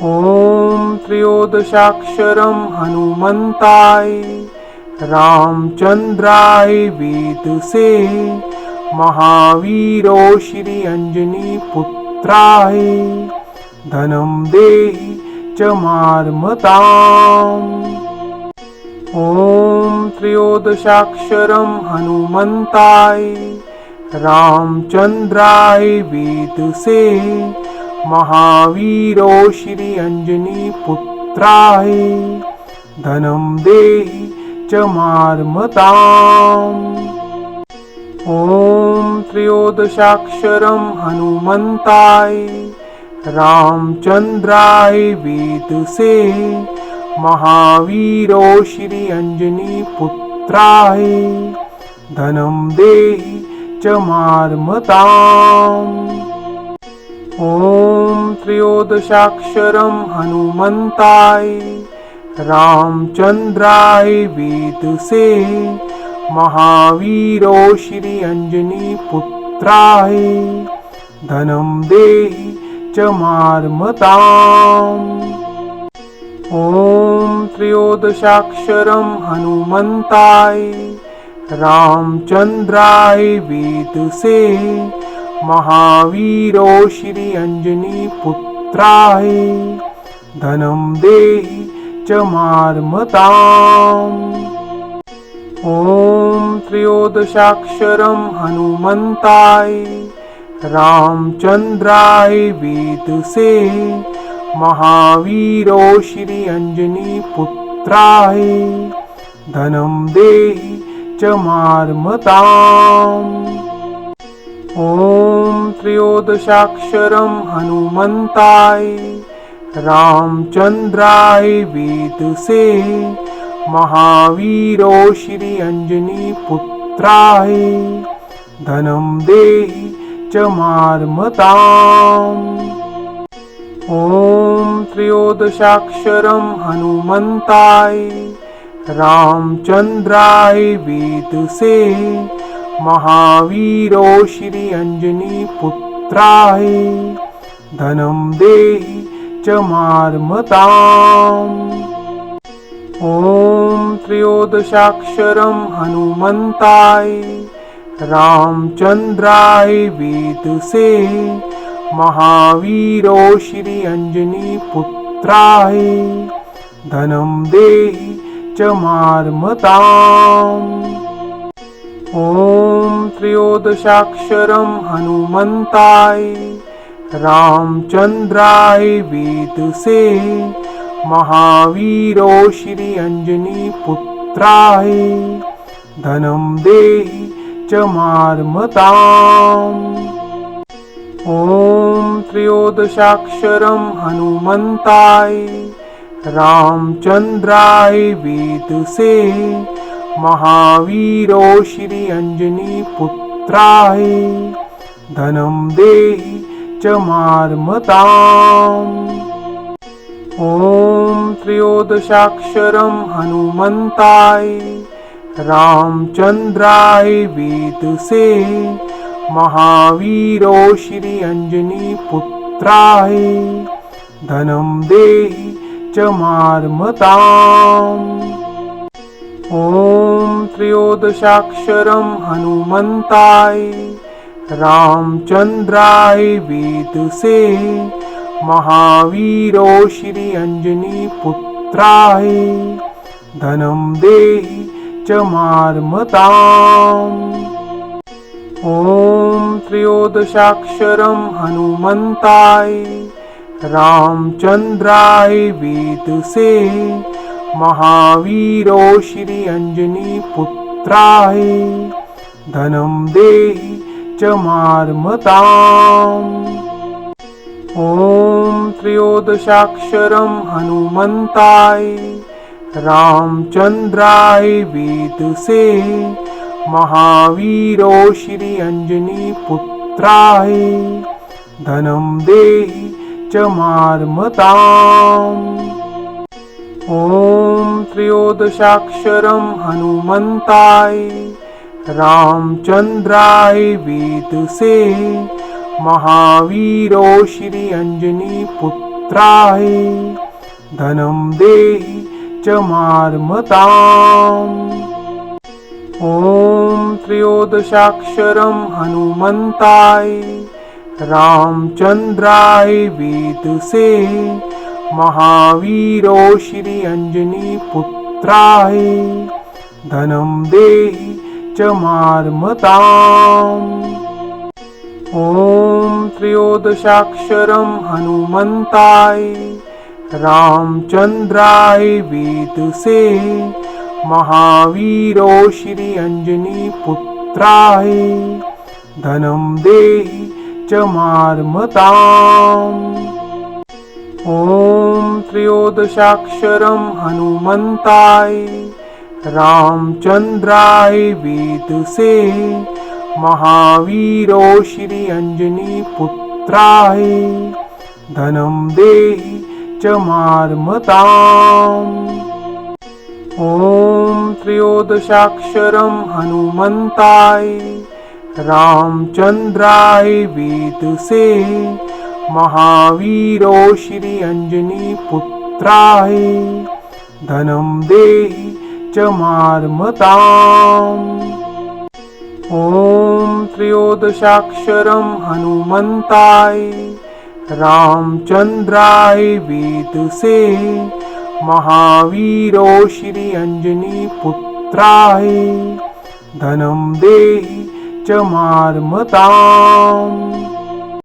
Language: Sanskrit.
ॐ त्रयोदशाक्षरं हनुमन्ताय रामचन्द्राय वेदसे महावीरो श्री अंजनी पुत्राय धनं देहि च मार्मताम्। ॐ त्रयोदशाक्षरं हनुमन्ताय रामचन्द्राय वेदसे महावीरो श्री अंजनी पुत्राय धनं देहि च मार्मताम्। ॐ त्रयोदशाक्षरं हनुमन्ताय रामचन्द्राय वेदसे महावीरो श्री अंजनी पुत्राय धनं देहि च मार्मताम्। ॐ त्रयोदशाक्षरं हनुमन्ताय रामचन्द्राय वेदसे महावीरो श्री अंजनी पुत्राय धनं देहि च मार्मताम्। ॐ त्रयोदशाक्षरं हनुमन्ताय रामचन्द्राय वेदसे महावीरो श्री अंजनी पुत्राय धनं देहि च मार्मताम्। ॐ त्रयोदशाक्षरं हनुमन्ताय रामचन्द्राय वेदसे महावीरो श्री अंजनी पुत्राय धनं देहि च मार्मताम्। ॐ त्रयोदशाक्षरं हनुमन्ताय रामचन्द्राय वेदसे महावीरो श्री अंजनी पुत्राय धनं देहि च मार्मताम्। ॐ त्रयोदशाक्षरं हनुमन्ताय रामचन्द्राय वेदसे महावीरो श्री अंजनी पुत्राय धनं देहि च मार्मताम्। ॐ त्रयोदशाक्षरं हनुमन्ताय रामचन्द्राय वेदसे महावीरो श्री अंजनी पुत्राय धनं देहि च मार्मताम्। ॐ त्रयोदशाक्षरं हनुमन्ताय रामचन्द्राय वेदसे महावीरो श्री अंजनी पुत्राय धनं देहि च मार्मताम्। ॐ त्रयोदशाक्षरं हनुमन्ताय रामचन्द्राय वेदसे महावीरो श्री अंजनी पुत्राय धनं देहि च मार्मताम्। ॐ त्रयोदशाक्षरं हनुमन्ताय रामचन्द्राय वेदसे महावीरो श्री अंजनी पुत्राय धनं देहि च मार्मताम्। ॐ त्रयोदशाक्षरं हनुमन्ताय रामचन्द्राय वेदसे महावीरो श्री अंजनी पुत्राय धनं देहि च मार्मताम्। ॐ त्रयोदशाक्षरं हनुमन्ताय रामचन्द्राय वेदसे महावीरो श्री अंजनी पुत्राय धनं देहि च मार्मताम्। ॐ त्रयोदशाक्षरं हनुमन्ताय रामचन्द्राय वेदसे महावीरो श्री अंजनी पुत्राय धनं देहि च मार्मताम्। ॐ त्रयोदशाक्षरं हनुमन्ताय रामचन्द्राय वेदसे महावीरो श्री अंजनी पुत्राय पुत्राय धनं देहि च मार्मताम्। ॐ त्रयोदशाक्षरं हनुमन्ताय रामचन्द्राय वेदसे महावीरो श्री अंजनी पुत्राय धनं देहि च मार्मताम्। ॐ त्रयोदशाक्षरं हनुमन्ताय रामचन्द्राय वेदसे महावीरो श्री अंजनी पुत्राय धनं देहि च मार्मताम्। ॐ त्रयोदशाक्षरं हनुमन्ताय रामचन्द्राय वेदसे महावीरो श्री अंजनी पुत्राय धनं देहि च मार्मताम्। ॐ त्रयोदशाक्षरं हनुमन्ताय रामचन्द्राय वेदसे महावीरो श्री अंजनी पुत्राय धनं देहि च मार्मताम्। ॐ त्रयोदशाक्षरं हनुमन्ताय रामचन्द्राय वेदसे महावीरो श्री अंजनी पुत्राय धनं देहि च मार्मताम्।